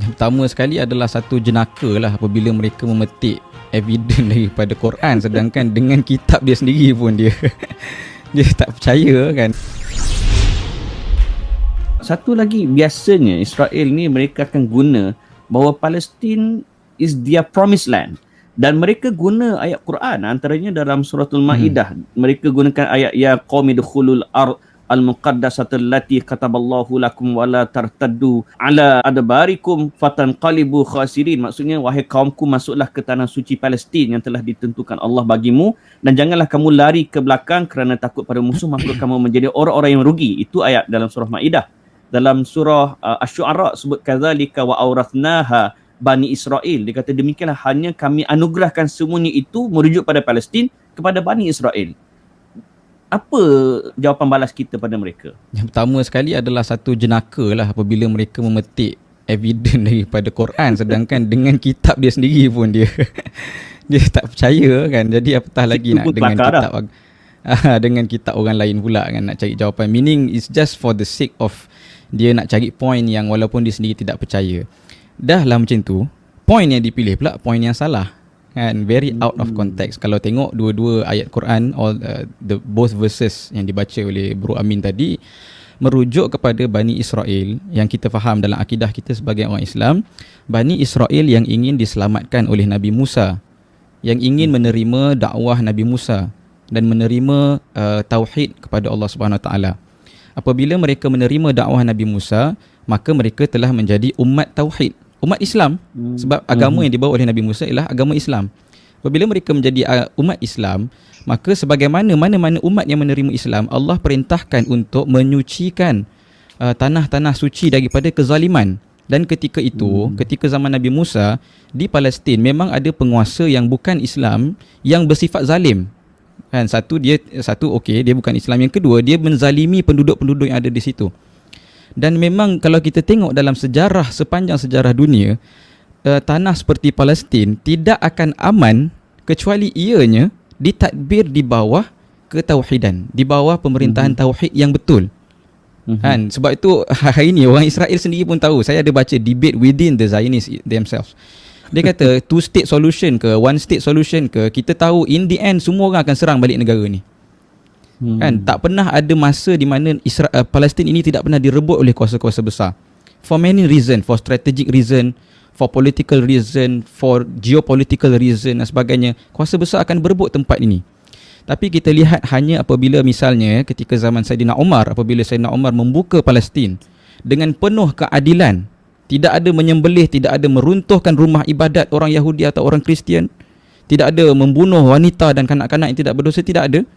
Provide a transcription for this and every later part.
Yang pertama sekali adalah satu jenaka lah apabila mereka memetik evidence daripada Quran, sedangkan dengan kitab dia sendiri pun dia dia tak percaya kan. Satu lagi, biasanya Israel ni mereka akan guna bahawa Palestin is their promised land, dan mereka guna ayat Quran antaranya dalam suratul Maidah. Mereka gunakan ayat ya qaumi dukhulul ard al-muqaddasata allati kataballahu lakum wala tartaddu ala adbarikum fatanqalibu khasirin. Maksudnya, wahai kaumku, masuklah ke tanah suci Palestin yang telah ditentukan Allah bagimu, dan janganlah kamu lari ke belakang kerana takut pada musuh, maka kamu menjadi orang-orang yang rugi. Itu ayat dalam surah Maidah. Dalam surah Asy-Syu'ara sebut kadzalika wa aurathnaha Bani Israel. Dia kata demikianlah hanya kami anugerahkan semuanya itu merujuk pada Palestin kepada Bani Israel. Apa jawapan balas kita pada mereka? Yang pertama sekali adalah satu jenaka lah apabila mereka memetik evidence daripada Quran, sedangkan dengan kitab dia sendiri pun dia dia tak percaya kan. Jadi apatah lagi nak dengan kitab dengan kitab orang lain pula kan, nak cari jawapan. Meaning it's just for the sake of dia nak cari point yang walaupun dia sendiri tidak percaya. Dah lah macam tu, point yang dipilih pula point yang salah kan, very out of context. Kalau tengok dua-dua ayat Quran, both verses yang dibaca oleh Bro Amin tadi merujuk kepada Bani Israel yang kita faham dalam akidah kita sebagai orang Islam, Bani Israel yang ingin diselamatkan oleh Nabi Musa, yang ingin menerima dakwah Nabi Musa dan menerima tauhid kepada Allah Subhanahu Wa Taala. Apabila mereka menerima dakwah Nabi Musa, maka mereka telah menjadi umat tauhid, umat Islam, sebab agama yang dibawa oleh Nabi Musa ialah agama Islam. Apabila mereka menjadi umat Islam, maka sebagaimana mana-mana umat yang menerima Islam, Allah perintahkan untuk menyucikan tanah-tanah suci daripada kezaliman. Dan ketika itu, ketika zaman Nabi Musa, di Palestin memang ada penguasa yang bukan Islam yang bersifat zalim. Kan, satu okey, dia bukan Islam. Yang kedua, dia menzalimi penduduk-penduduk yang ada di situ. Dan memang kalau kita tengok dalam sejarah, sepanjang sejarah dunia, tanah seperti Palestin tidak akan aman kecuali ianya ditadbir di bawah ketauhidan, di bawah pemerintahan tauhid yang betul. Kan, sebab itu hari ini orang Israel sendiri pun tahu. Saya ada baca debate within the Zionists themselves. Dia kata two state solution ke one state solution ke, kita tahu in the end semua orang akan serang balik negara ni. Kan, tak pernah ada masa di mana Palestin ini tidak pernah direbut oleh kuasa-kuasa besar. For many reason, for strategic reason, for political reason, for geopolitical reason dan sebagainya, kuasa besar akan berebut tempat ini. Tapi kita lihat hanya apabila misalnya ketika zaman Saidina Umar, apabila Saidina Umar membuka Palestin dengan penuh keadilan, tidak ada menyembelih, tidak ada meruntuhkan rumah ibadat orang Yahudi atau orang Kristian, tidak ada membunuh wanita dan kanak-kanak yang tidak berdosa, tidak ada.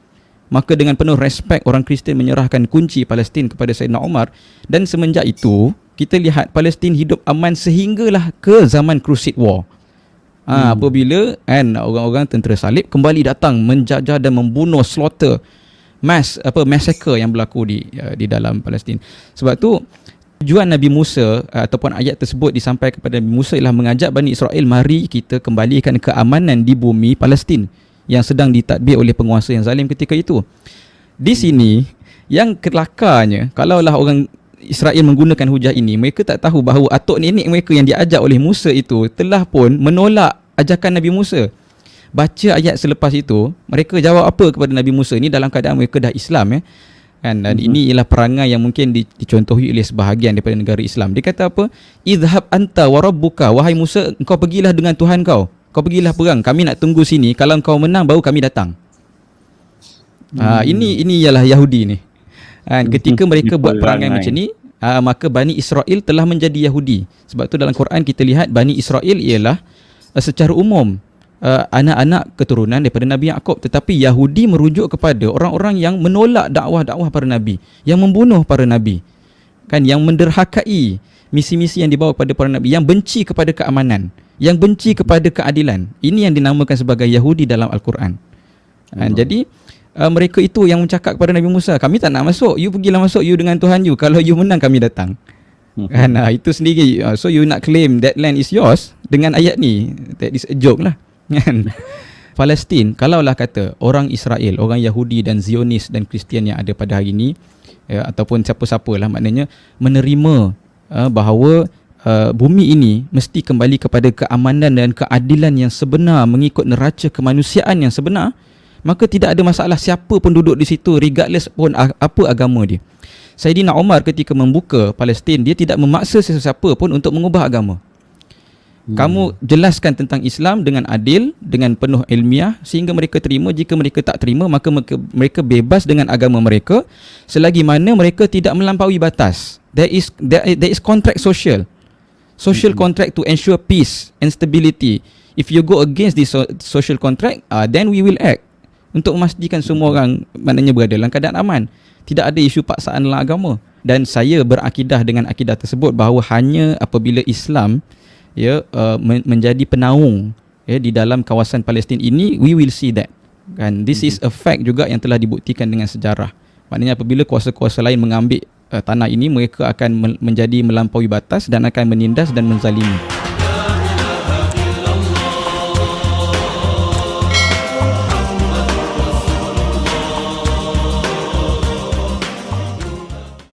Maka dengan penuh respek orang Kristian menyerahkan kunci Palestin kepada Saidina Umar, dan semenjak itu kita lihat Palestin hidup aman sehinggalah ke zaman Crusade War. Apabila kan orang-orang tentera salib kembali datang menjajah dan membunuh, slaughter, massacre yang berlaku di dalam Palestin. Sebab tu tujuan Nabi Musa ataupun ayat tersebut disampaikan kepada Nabi Musa ialah mengajak Bani Israel, mari kita kembalikan keamanan di bumi Palestin yang sedang ditadbir oleh penguasa yang zalim ketika itu. Di sini yang kelakarnya, kalaulah orang Israel menggunakan hujah ini, mereka tak tahu bahawa atuk nenek mereka yang diajak oleh Musa itu telah pun menolak ajakan Nabi Musa. Baca ayat selepas itu, mereka jawab apa kepada Nabi Musa ni dalam keadaan mereka dah Islam kan. Dan ini ialah perangai yang mungkin dicontohi oleh sebahagian daripada negara Islam. Dia kata apa? Idhab anta wa rabbuka, wahai Musa, engkau pergilah dengan Tuhan kau. Kau pergilah perang, kami nak tunggu sini. Kalau kau menang baru kami datang. Ini ialah Yahudi ni. Ketika mereka buat perangai macam ni, maka Bani Israel telah menjadi Yahudi. Sebab tu dalam Quran kita lihat Bani Israel ialah secara umum anak-anak keturunan daripada Nabi Yaqub, tetapi Yahudi merujuk kepada orang-orang yang menolak dakwah-dakwah para nabi, yang membunuh para nabi, kan, yang menderhakai misi-misi yang dibawa kepada para nabi, yang benci kepada keamanan, yang benci kepada keadilan. Ini yang dinamakan sebagai Yahudi dalam Al-Quran. Jadi mereka itu yang mencakap kepada Nabi Musa, kami tak nak masuk, you pergilah masuk, you dengan Tuhan you, kalau you menang kami datang. Kan, itu sendiri. So you nak claim that land is yours dengan ayat ni, that is a joke lah. Kan? Palestin, kalaulah kata orang Israel, orang Yahudi dan Zionis dan Kristian yang ada pada hari ini, ataupun siapa-siapa lah, maknanya menerima bahawa bumi ini mesti kembali kepada keamanan dan keadilan yang sebenar mengikut neraca kemanusiaan yang sebenar, maka tidak ada masalah siapa pun duduk di situ regardless pun apa agama dia. Saidina Umar ketika membuka Palestin, dia tidak memaksa sesiapa pun untuk mengubah agama. Kamu jelaskan tentang Islam dengan adil, dengan penuh ilmiah sehingga mereka terima. Jika mereka tak terima, maka mereka bebas dengan agama mereka selagi mana mereka tidak melampaui batas. There is contract social contract to ensure peace and stability. If you go against this social contract, then we will act untuk memastikan semua orang maknanya berada dalam keadaan aman. Tidak ada isu paksaan dalam agama. Dan saya berakidah dengan akidah tersebut bahawa hanya apabila Islam menjadi penaung di dalam kawasan Palestin ini, we will see that. Kan, this is a fact juga yang telah dibuktikan dengan sejarah. Maknanya apabila kuasa-kuasa lain mengambil tanah ini, mereka akan menjadi melampaui batas dan akan menindas dan menzalimi.